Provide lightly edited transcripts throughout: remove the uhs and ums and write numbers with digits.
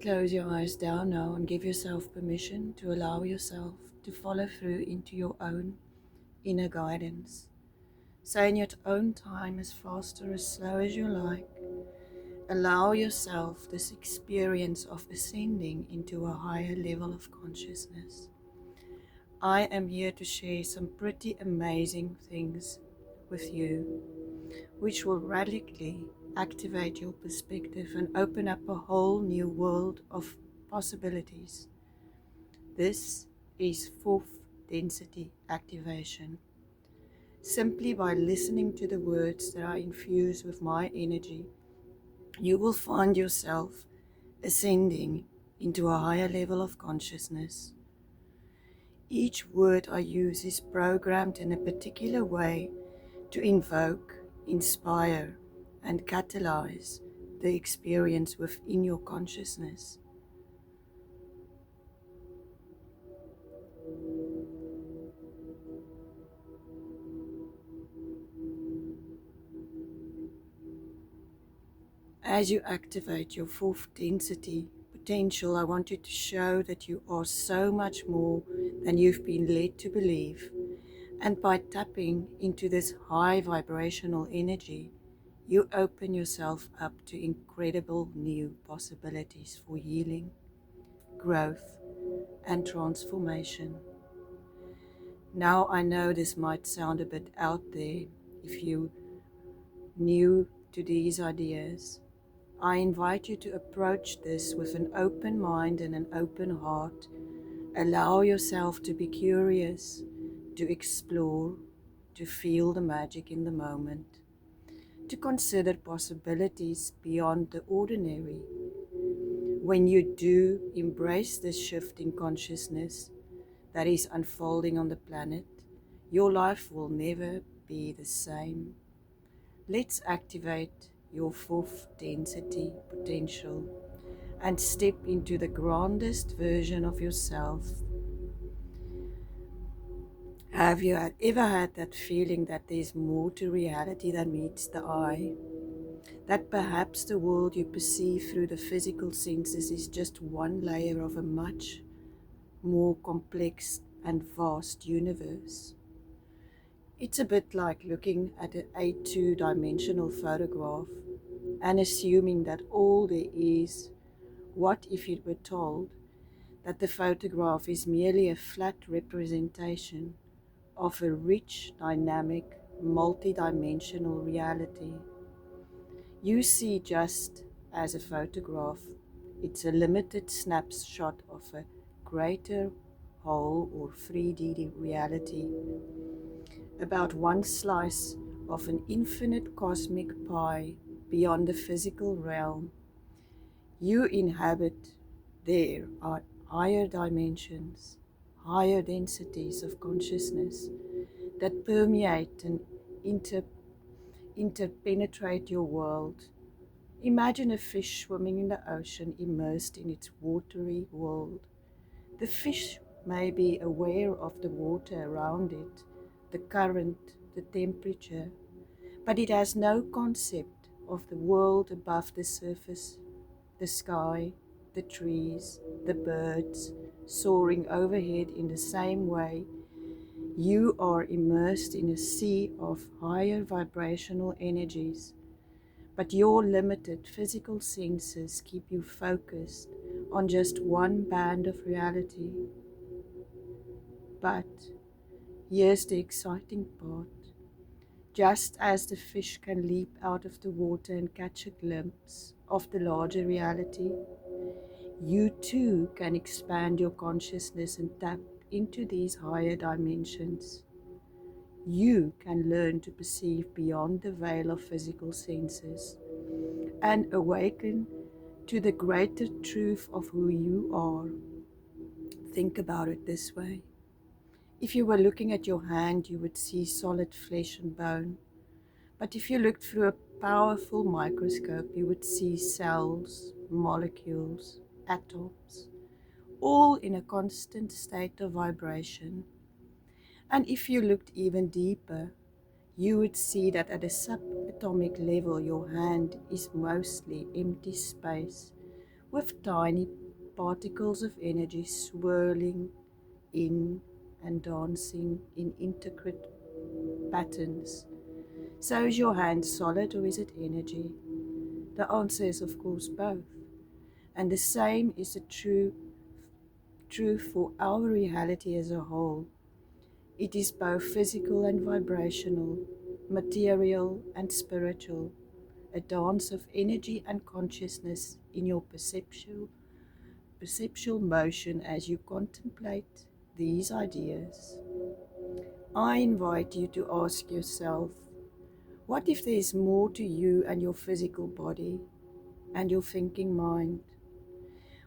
close your eyes down now and give yourself permission to allow yourself to follow through into your own inner guidance. Say in your own time, as fast or as slow as you like, allow yourself this experience of ascending into a higher level of consciousness. I am here to share some pretty amazing things with you, which will radically activate your perspective and open up a whole new world of possibilities. This is fourth density activation. Simply by listening to the words that are infused with my energy, you will find yourself ascending into a higher level of consciousness. Each word I use is programmed in a particular way to invoke, inspire, and catalyze the experience within your consciousness. As you activate your fourth density potential, I want you to show that you are so much more than you've been led to believe. And by tapping into this high vibrational energy, you open yourself up to incredible new possibilities for healing, growth, and transformation. Now I know this might sound a bit out there if you new to these ideas. I invite you to approach this with an open mind and an open heart. Allow yourself to be curious, to explore, to feel the magic in the moment, to consider possibilities beyond the ordinary. When you do embrace this shift in consciousness that is unfolding on the planet, your life will never be the same. Let's activate your fourth density potential and step into the grandest version of yourself. Have you ever had that feeling that there's more to reality than meets the eye? That perhaps the world you perceive through the physical senses is just one layer of a much more complex and vast universe? It's a bit like looking at a two-dimensional photograph and assuming that all there is. What if you were told that the photograph is merely a flat representation of a rich, dynamic, multidimensional reality? You see just as a photograph, it's a limited snapshot of a greater whole or 3D reality, about one slice of an infinite cosmic pie beyond the physical realm. You inhabit there are higher dimensions, higher densities of consciousness that permeate and interpenetrate your world. Imagine a fish swimming in the ocean, immersed in its watery world. The fish may be aware of the water around it, the current, the temperature, but it has no concept of the world above the surface, the sky, the trees, the birds soaring overhead in the same way. You are immersed in a sea of higher vibrational energies, but your limited physical senses keep you focused on just one band of reality. But here's the exciting part. Just as the fish can leap out of the water and catch a glimpse of the larger reality, you too can expand your consciousness and tap into these higher dimensions. You can learn to perceive beyond the veil of physical senses and awaken to the greater truth of who you are. Think about it this way. If you were looking at your hand, you would see solid flesh and bone. But if you looked through a powerful microscope, you would see cells, molecules, atoms, all in a constant state of vibration. And if you looked even deeper, you would see that at a subatomic level, your hand is mostly empty space with tiny particles of energy swirling in and dancing in intricate patterns. So is your hand solid or is it energy? The answer is of course both. And the same is true for our reality as a whole. It is both physical and vibrational, material and spiritual, a dance of energy and consciousness in your perceptual motion as you contemplate these ideas. I invite you to ask yourself, what if there is more to you and your physical body and your thinking mind?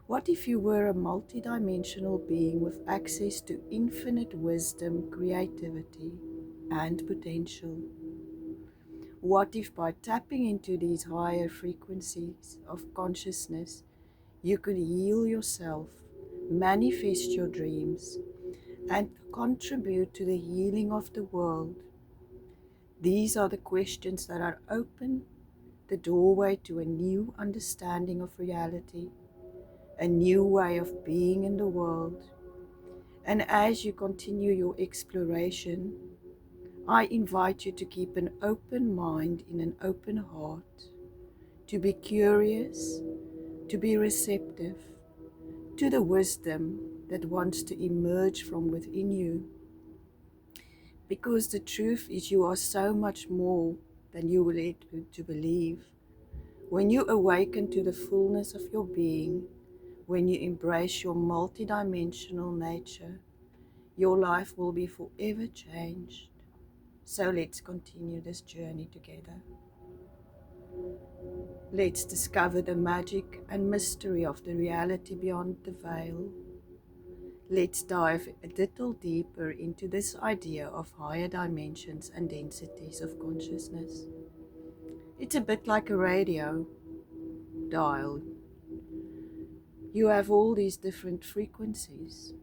What if you were a multidimensional being with access to infinite wisdom, creativity, and potential? What if by tapping into these higher frequencies of consciousness, you could heal yourself, manifest your dreams, and contribute to the healing of the world? These are the questions that are open the doorway to a new understanding of reality, a new way of being in the world. And as you continue your exploration, I invite you to keep an open mind in an open heart, to be curious, to be receptive to the wisdom that wants to emerge from within you. Because the truth is, you are so much more than you will let to believe. When you awaken to the fullness of your being, when you embrace your multidimensional nature, your life will be forever changed. So let's continue this journey together. Let's discover the magic and mystery of the reality beyond the veil. Let's dive a little deeper into this idea of higher dimensions and densities of consciousness. It's a bit like a radio dial. You have all these different frequencies,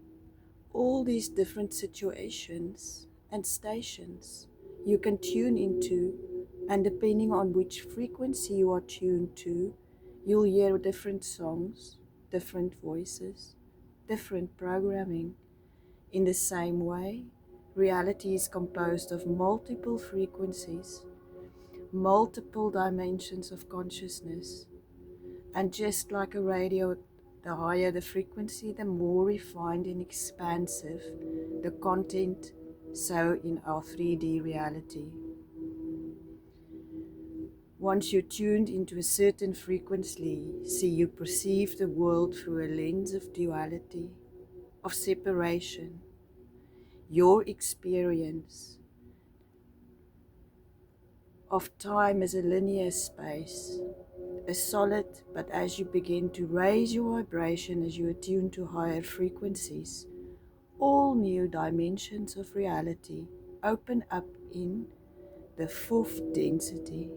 all these different situations and stations you can tune into, and depending on which frequency you are tuned to, you'll hear different songs, different voices, different programming. In the same way, reality is composed of multiple frequencies, multiple dimensions of consciousness, and just like a radio, the higher the frequency, the more refined and expansive the content, so in our 3D reality. Once you're tuned into a certain frequency, you perceive the world through a lens of duality, of separation. Your experience of time as a linear space, a solid, but as you begin to raise your vibration, as you attune to higher frequencies, all new dimensions of reality open up in the fourth density.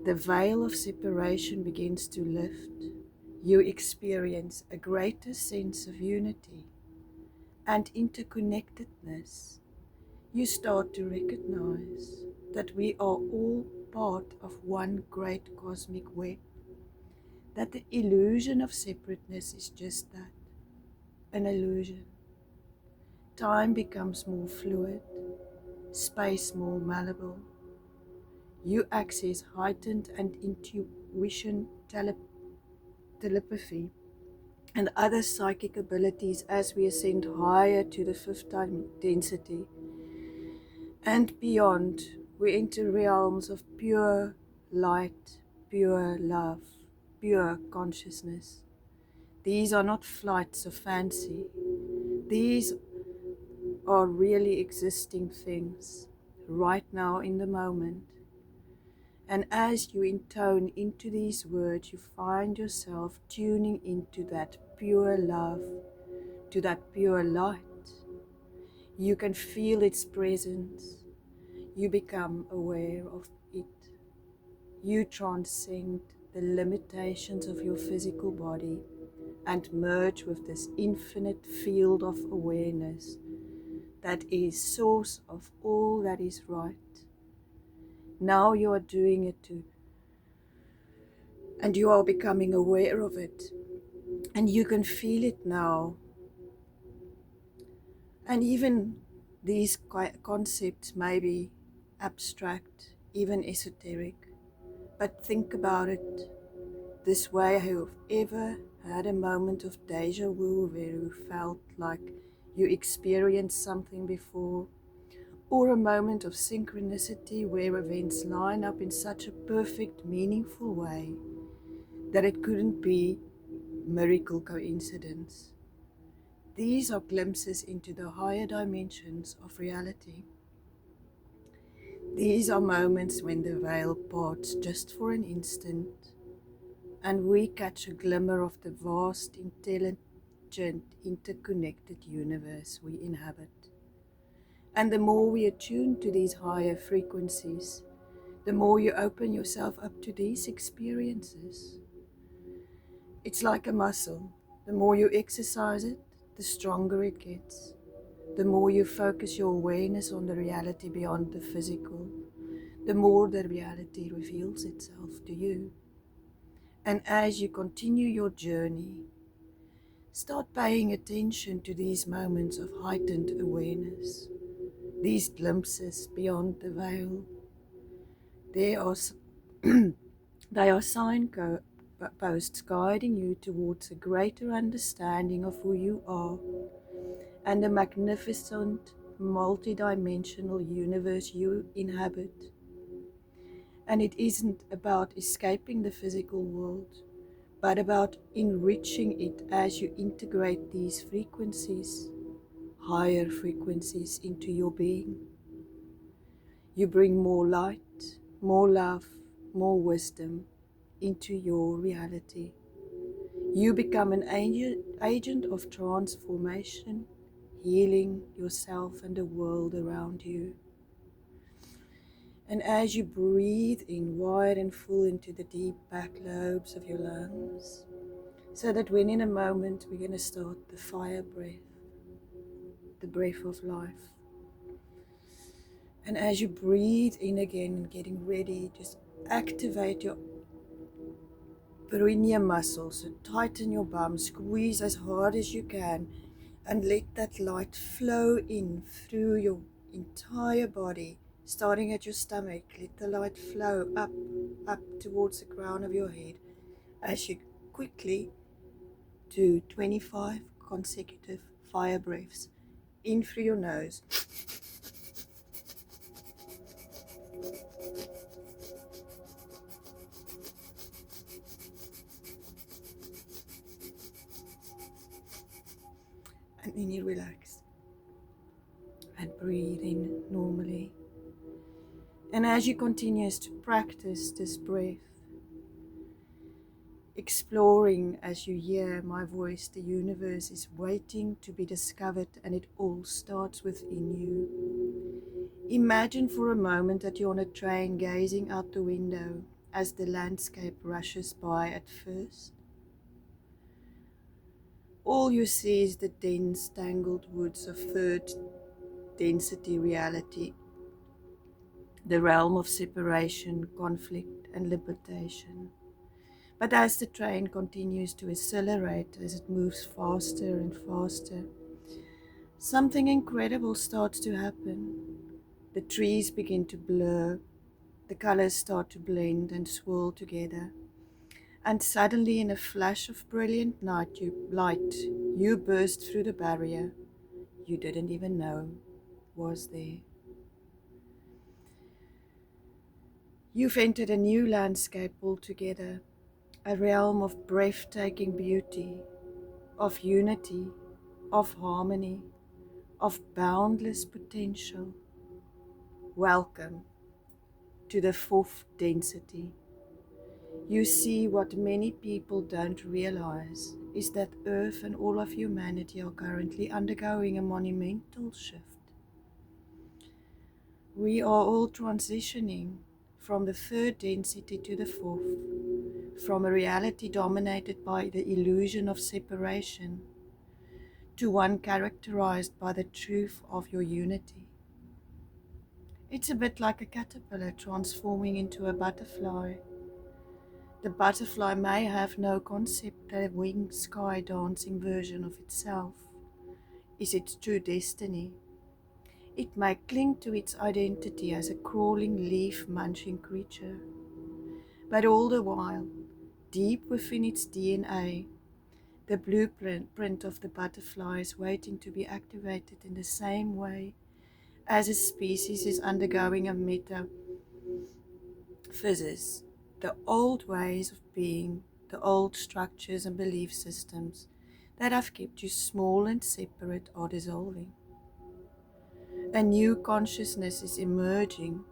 The veil of separation begins to lift. You experience a greater sense of unity and interconnectedness. You start to recognize that we are all part of one great cosmic web, that the illusion of separateness is just that, an illusion. Time becomes more fluid, space more malleable. You access heightened and intuition, telepathy, and other psychic abilities as we ascend higher to the fifth density. And beyond, we enter realms of pure light, pure love, pure consciousness. These are not flights of fancy. These are really existing things right now in the moment. And as you intone into these words, you find yourself tuning into that pure love, to that pure light. You can feel its presence. You become aware of it. You transcend the limitations of your physical body and merge with this infinite field of awareness that is source of all that is right. Now you are doing it to and you are becoming aware of it, and you can feel it now. And even these concepts may be abstract, even esoteric, but think about it this way. Have you ever had a moment of deja vu where you felt like you experienced something before? Or a moment of synchronicity where events line up in such a perfect, meaningful way that it couldn't be miracle coincidence? These are glimpses into the higher dimensions of reality. These are moments when the veil parts just for an instant and we catch a glimmer of the vast, intelligent, interconnected universe we inhabit. And the more we attune to these higher frequencies, the more you open yourself up to these experiences. It's like a muscle. The more you exercise it, the stronger it gets. The more you focus your awareness on the reality beyond the physical, the more the reality reveals itself to you. And as you continue your journey, start paying attention to these moments of heightened awareness, these glimpses beyond the veil. They are, they are signposts guiding you towards a greater understanding of who you are and the magnificent, multidimensional universe you inhabit. And it isn't about escaping the physical world, but about enriching it as you integrate these frequencies, higher frequencies, into your being. You bring more light, more love, more wisdom into your reality. You become an agent of transformation, healing yourself and the world around you. And as you breathe in wide and full into the deep back lobes of your lungs, so that when in a moment we're going to start the fire breath, the breath of life. And as you breathe in again and getting ready, just activate your perineum muscles, so tighten your bum, squeeze as hard as you can, and let that light flow in through your entire body, starting at your stomach. Let the light flow up towards the crown of your head as you quickly do 25 consecutive fire breaths in through your nose. And then you relax and breathe in normally. And as you continue to practice this breath, exploring as you hear my voice, the universe is waiting to be discovered, and it all starts within you. Imagine for a moment that you're on a train gazing out the window as the landscape rushes by at first. All you see is the dense, tangled woods of third density reality, the realm of separation, conflict, and limitation. But as the train continues to accelerate, as it moves faster and faster, something incredible starts to happen. The trees begin to blur, the colors start to blend and swirl together, and suddenly, in a flash of brilliant light, you burst through the barrier you didn't even know was there. You've entered a new landscape altogether, a realm of breathtaking beauty, of unity, of harmony, of boundless potential. Welcome to the fourth density. You see, what many people don't realize is that Earth and all of humanity are currently undergoing a monumental shift. We are all transitioning from the third density to the fourth, from a reality dominated by the illusion of separation to one characterized by the truth of your unity. It's a bit like a caterpillar transforming into a butterfly. The butterfly may have no concept that a winged sky dancing version of itself is its true destiny. It may cling to its identity as a crawling, leaf-munching creature, but all the while, deep within its DNA, the blueprint of the butterfly is waiting to be activated in the same way as a species is undergoing a metaphysis. The old ways of being, the old structures and belief systems that have kept you small and separate are dissolving. A new consciousness is emerging.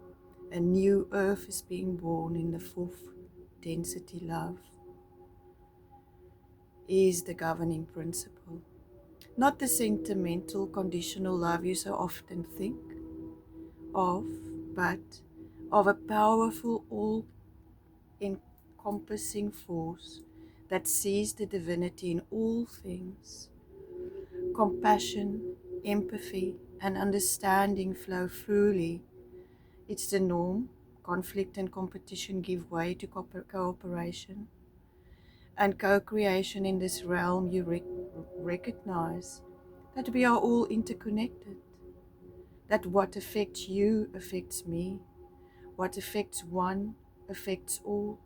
A new earth is being born in the fourth density. Love is the governing principle. Not the sentimental, conditional love you so often think of, but of a powerful, all-encompassing force that sees the divinity in all things. Compassion, empathy, and understanding flow freely. It's the norm. Conflict and competition give way to cooperation and co-creation. In this realm. You recognize that we are all interconnected, that what affects you affects me, what affects one affects all.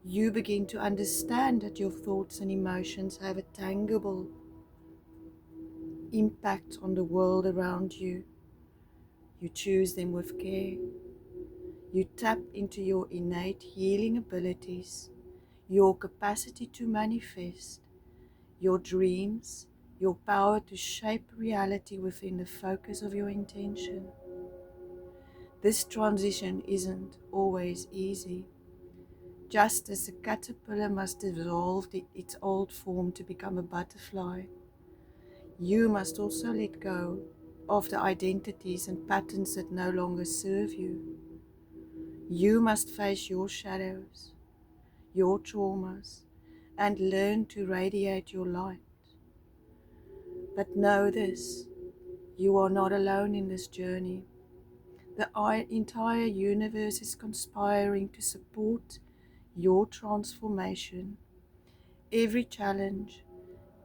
You begin to understand that your thoughts and emotions have a tangible impact on the world around you. You choose them with care. You tap into your innate healing abilities, your capacity to manifest, your dreams, your power to shape reality within the focus of your intention. This transition isn't always easy. Just as a caterpillar must dissolve its old form to become a butterfly, you must also let go of the identities and patterns that no longer serve you. You must face your shadows, your traumas, and learn to radiate your light. But know this, you are not alone in this journey. The entire universe is conspiring to support your transformation. Every challenge,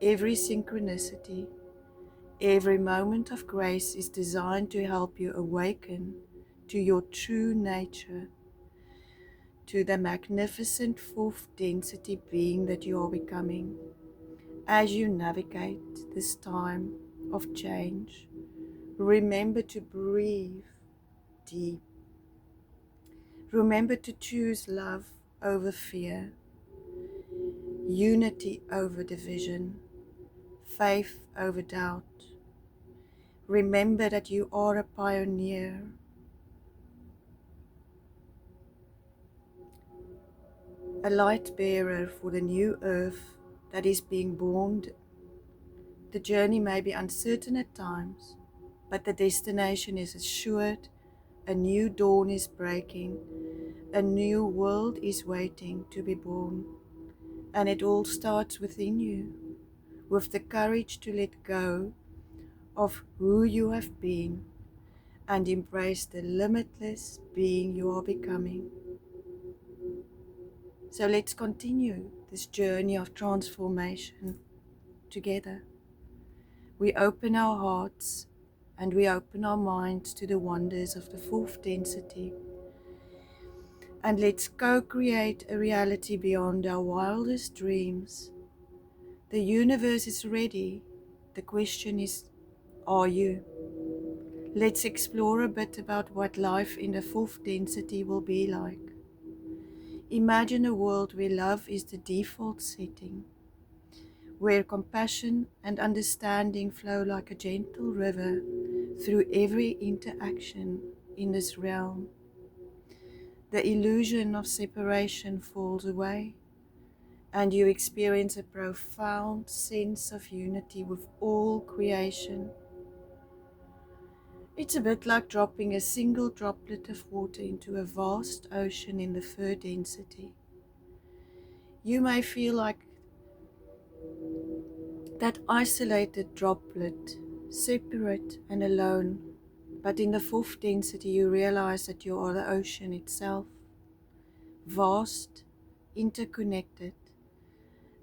every synchronicity, every moment of grace is designed to help you awaken to your true nature, to the magnificent fourth density being that you are becoming. As you navigate this time of change, remember to breathe deep. Remember to choose love over fear, unity over division, faith over doubt. Remember that you are a pioneer, a light bearer for the new earth that is being born. The journey may be uncertain at times, but the destination is assured. A new dawn is breaking, a new world is waiting to be born, and it all starts within you, with the courage to let go of who you have been and embrace the limitless being you are becoming. So let's continue this journey of transformation together. We open our hearts and we open our minds to the wonders of the fourth density, and let's co-create a reality beyond our wildest dreams. The universe is ready. The question is, are you? Let's explore a bit about what life in the fourth density will be like. Imagine a world where love is the default setting, where compassion and understanding flow like a gentle river through every interaction in this realm. The illusion of separation falls away, and you experience a profound sense of unity with all creation. It's a bit like dropping a single droplet of water into a vast ocean in the third density. You may feel like that isolated droplet, separate and alone, but in the fourth density you realize that you are the ocean itself, vast, interconnected,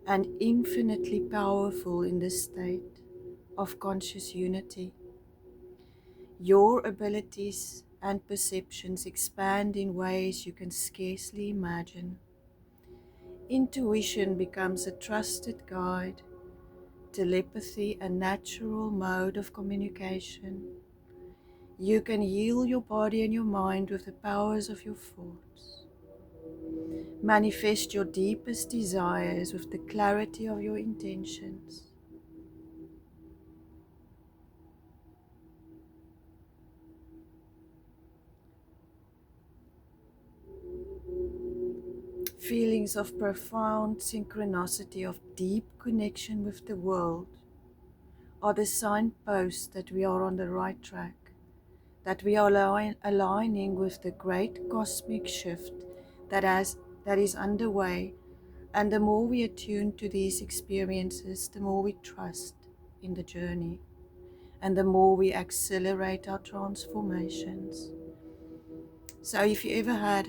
and infinitely powerful in this state of conscious unity. Your abilities and perceptions expand in ways you can scarcely imagine. Intuition becomes a trusted guide, telepathy a natural mode of communication. You can heal your body and your mind with the powers of your thoughts. Manifest your deepest desires with the clarity of your intentions. Feelings of profound synchronicity, of deep connection with the world, are the signposts that we are on the right track, that we are aligning with the great cosmic shift that is underway. And the more we attune to these experiences, the more we trust in the journey, and the more we accelerate our transformations. So if you ever had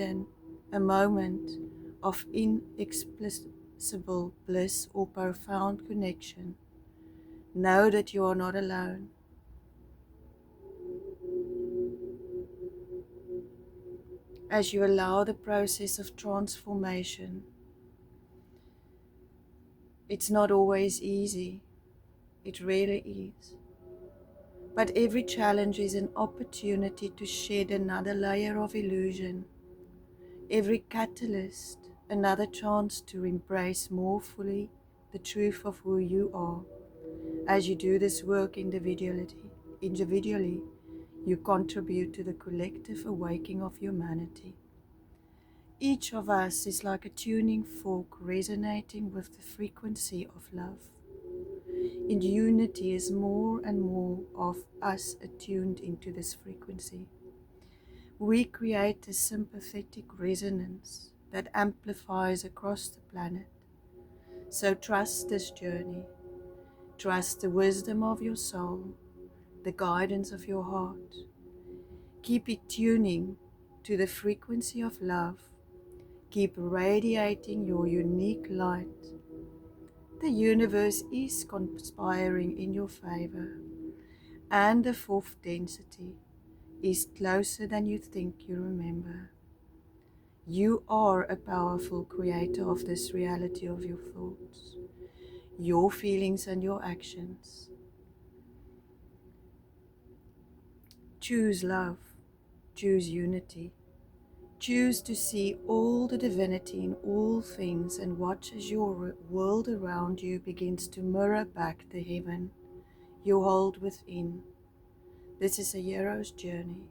a moment of inexplicable bliss or profound connection, know that you are not alone. As you allow the process of transformation, it's not always easy. It really is. But every challenge is an opportunity to shed another layer of illusion. Every catalyst, another chance to embrace more fully the truth of who you are. As you do this work individually, you contribute to the collective awakening of humanity. Each of us is like a tuning fork resonating with the frequency of love. In unity is more and more of us attuned into this frequency. We create a sympathetic resonance that amplifies across the planet. So trust this journey. Trust the wisdom of your soul, the guidance of your heart. Keep it tuning to the frequency of love. Keep radiating your unique light. The universe is conspiring in your favor, and the fourth density is closer than you think you remember. You are a powerful creator of this reality of your thoughts, your feelings and your actions. Choose love, choose unity, choose to see all the divinity in all things, and watch as your world around you begins to mirror back the heaven you hold within. This is a hero's journey,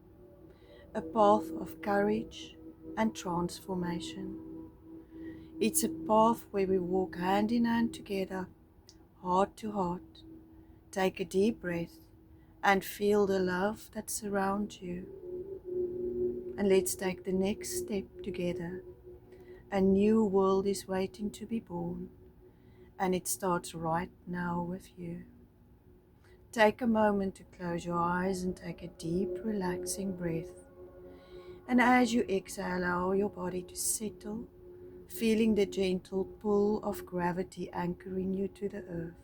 a path of courage and transformation. It's a path where we walk hand in hand together, heart to heart. Take a deep breath and feel the love that surrounds you. And let's take the next step together. A new world is waiting to be born, and it starts right now with you. Take a moment to close your eyes and take a deep, relaxing breath. And as you exhale, allow your body to settle, feeling the gentle pull of gravity anchoring you to the earth.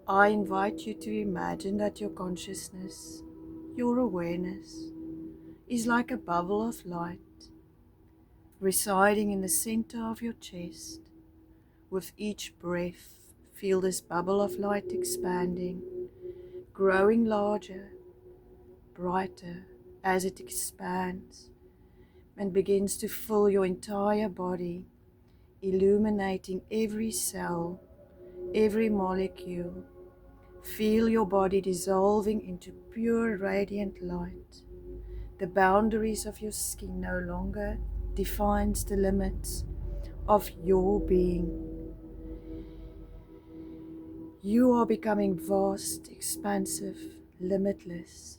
I invite you to imagine that your consciousness, your awareness, is like a bubble of light residing in the center of your chest. With each breath, feel this bubble of light expanding, growing larger, brighter as it expands and begins to fill your entire body, illuminating every cell, every molecule. Feel your body dissolving into pure radiant light. The boundaries of your skin no longer defines the limits of your being. You are becoming vast, expansive, limitless.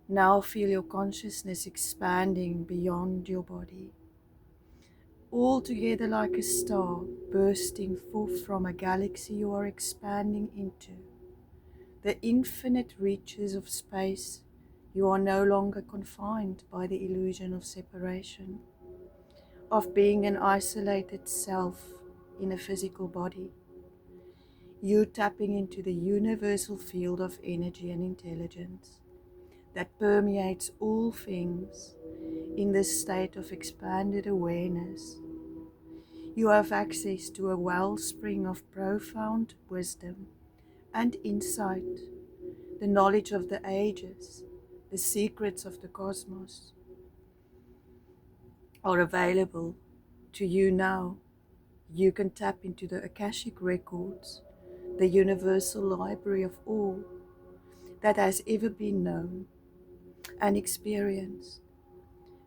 Now feel your consciousness expanding beyond your body. All together like a star bursting forth from a galaxy you are expanding into. The infinite reaches of space, you are no longer confined by the illusion of separation. of being an isolated self in a physical body. You tapping into the universal field of energy and intelligence that permeates all things in this state of expanded awareness. You have access to a wellspring of profound wisdom and insight, the knowledge of the ages, the secrets of the cosmos are available to you now. You can tap into the Akashic records, the universal library of all that has ever been known and experienced.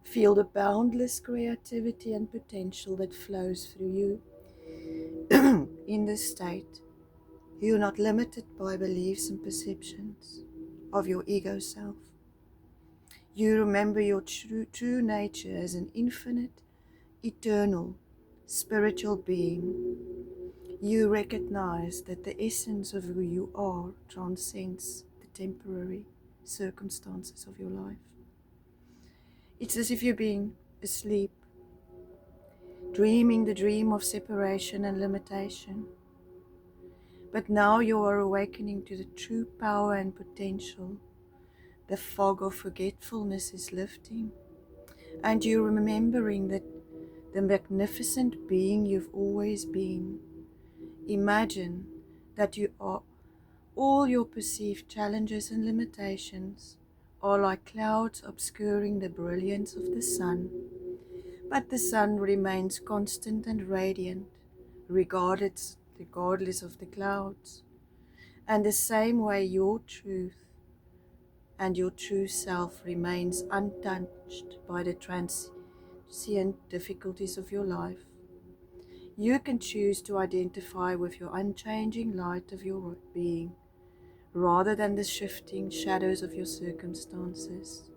Feel the boundless creativity and potential that flows through you. In this state, you are not limited by beliefs and perceptions of your ego self. You remember your true nature as an infinite, eternal, spiritual being. You recognize that the essence of who you are transcends the temporary circumstances of your life. It's as if you're being asleep, dreaming the dream of separation and limitation. But now you are awakening to the true power and potential. The fog of forgetfulness is lifting, and you're remembering that the magnificent being you've always been. Imagine that you are all your perceived challenges and limitations are like clouds obscuring the brilliance of the sun, but the sun remains constant and radiant, regardless of the clouds. And the same way your truth and your true self remains untouched by the transient difficulties of your life. You can choose to identify with your unchanging light of your being, rather than the shifting shadows of your circumstances.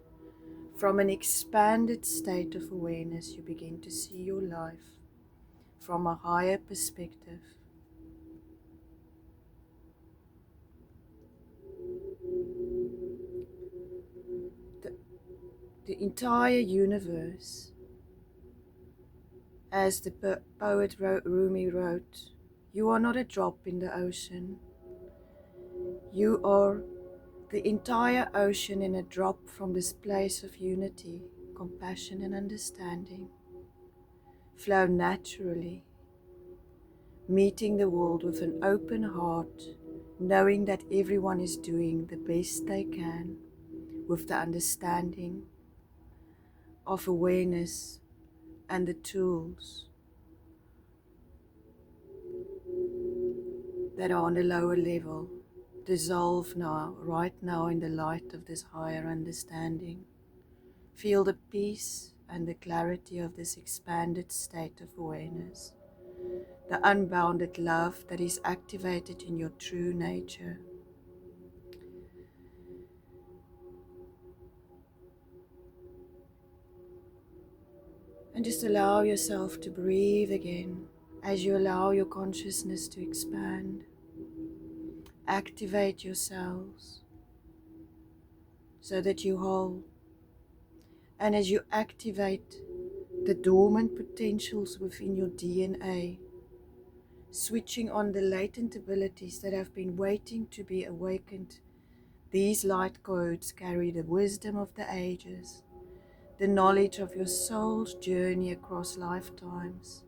From an expanded state of awareness, you begin to see your life from a higher perspective. The entire universe, as the poet Rumi wrote, you are not a drop in the ocean. You are the entire ocean in a drop from this place of unity, compassion and understanding. Flow naturally, meeting the world with an open heart, knowing that everyone is doing the best they can with the understanding of awareness and the tools that are on a lower level. Dissolve now, right now, in the light of this higher understanding. Feel the peace and the clarity of this expanded state of awareness, the unbounded love that is activated in your true nature. And just allow yourself to breathe again as you allow your consciousness to expand. Activate your cells so that you whole. And as you activate the dormant potentials within your DNA, switching on the latent abilities that have been waiting to be awakened, these light codes carry the wisdom of the ages, the knowledge of your soul's journey across lifetimes.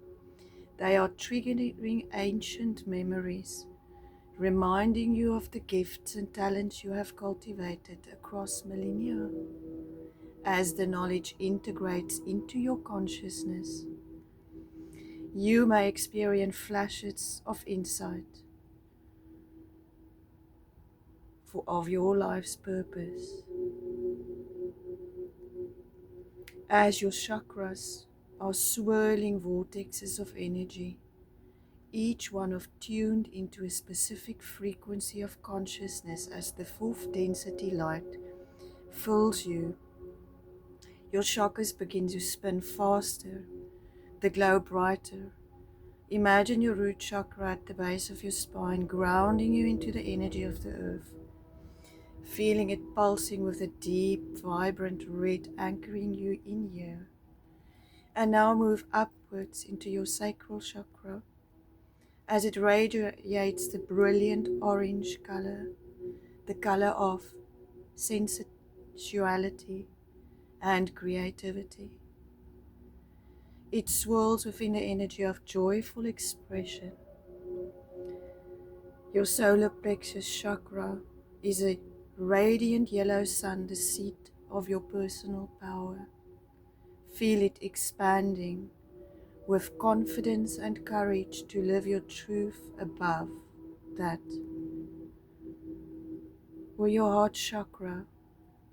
They are triggering ancient memories, reminding you of the gifts and talents you have cultivated across millennia. As the knowledge integrates into your consciousness, you may experience flashes of insight of your life's purpose. As your chakras are swirling vortexes of energy, each one of tuned into a specific frequency of consciousness as the fourth density light fills you. Your chakras begin to spin faster, the glow brighter. Imagine your root chakra at the base of your spine, grounding you into the energy of the earth, feeling it pulsing with a deep, vibrant red anchoring you in here. And now move upwards into your sacral chakra as it radiates the brilliant orange color, the color of sensuality and creativity. It swirls within the energy of joyful expression. Your solar plexus chakra is a radiant yellow sun, the seat of your personal power. Feel it expanding with confidence and courage to live your truth above that. Where your heart chakra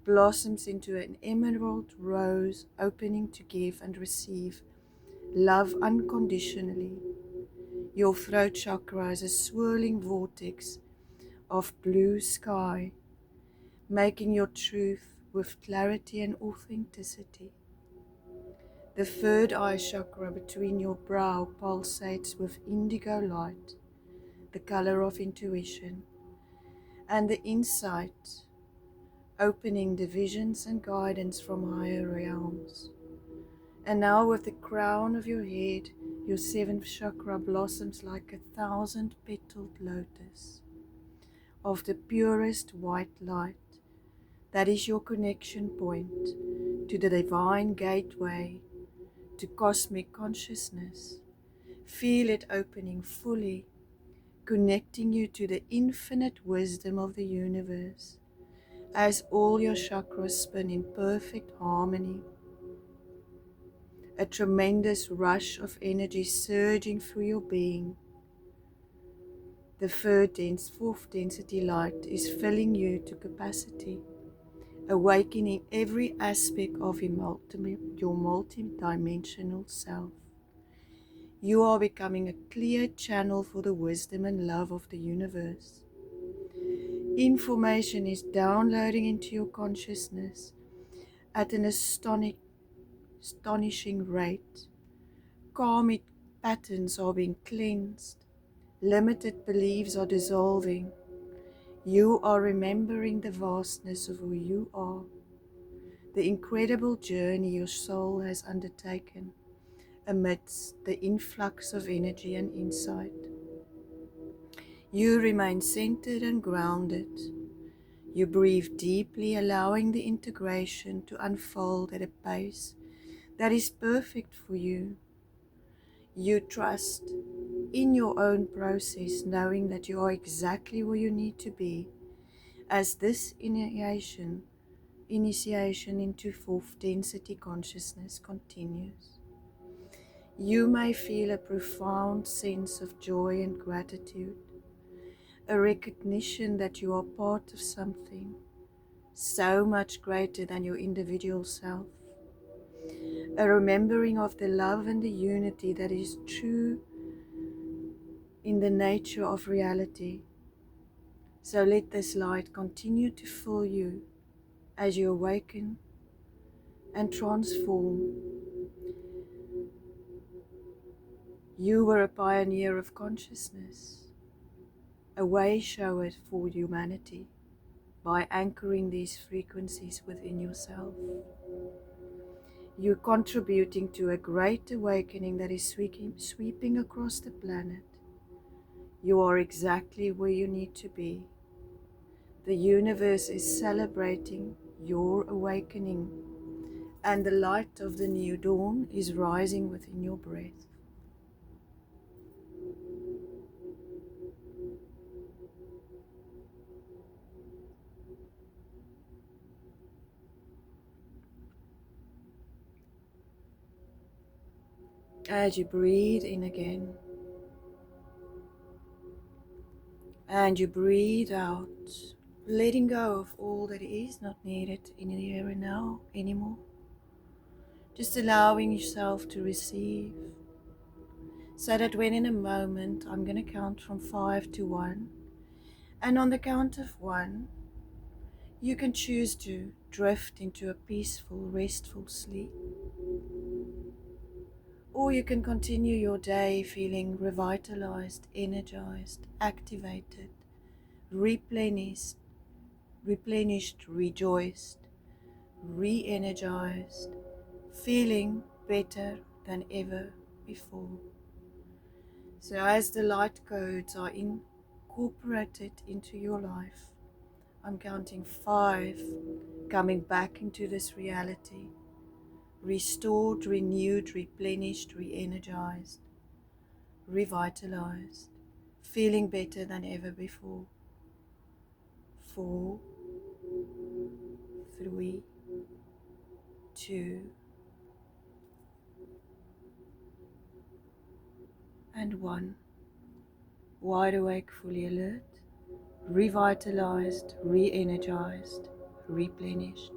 blossoms into an emerald rose, opening to give and receive love unconditionally. Your throat chakra is a swirling vortex of blue sky, making your truth with clarity and authenticity. The third eye chakra between your brow pulsates with indigo light, the color of intuition and the insight, opening the visions and guidance from higher realms. And now with the crown of your head, your seventh chakra blossoms like 1,000-petaled lotus of the purest white light. That is your connection point to the divine gateway to cosmic consciousness. Feel it opening fully, connecting you to the infinite wisdom of the universe as all your chakras spin in perfect harmony. A tremendous rush of energy surging through your being. The fourth density light is filling you to capacity, awakening every aspect of your multidimensional self. You are becoming a clear channel for the wisdom and love of the universe. Information is downloading into your consciousness at an astonishing rate. Karmic patterns are being cleansed. Limited beliefs are dissolving. You are remembering the vastness of who you are, the incredible journey your soul has undertaken amidst the influx of energy and insight. You remain centered and grounded. You breathe deeply, allowing the integration to unfold at a pace that is perfect for you. You trust in your own process, knowing that you are exactly where you need to be as this initiation into fourth density consciousness continues. You may feel a profound sense of joy and gratitude, a recognition that you are part of something so much greater than your individual self, a remembering of the love and the unity that is true in the nature of reality. So let this light continue to fill you as you awaken and transform. You were a pioneer of consciousness, a way shower for humanity by anchoring these frequencies within yourself. You're contributing to a great awakening that is sweeping across the planet. You are exactly where you need to be. The universe is celebrating your awakening, and the light of the new dawn is rising within your breath. As you breathe in again, and you breathe out, letting go of all that is not needed in the here and now anymore. Just allowing yourself to receive, so that when in a moment I'm going to count from 5 to 1, and on the count of 1, you can choose to drift into a peaceful, restful sleep. Or you can continue your day feeling revitalized, energized, activated, replenished, rejoiced, re-energized, feeling better than ever before. So as the light codes are incorporated into your life, I'm counting 5, coming back into this reality, restored, renewed, replenished, re-energized, revitalized, feeling better than ever before. 4, 3, 2, and 1. Wide awake, fully alert, revitalized, re-energized, replenished,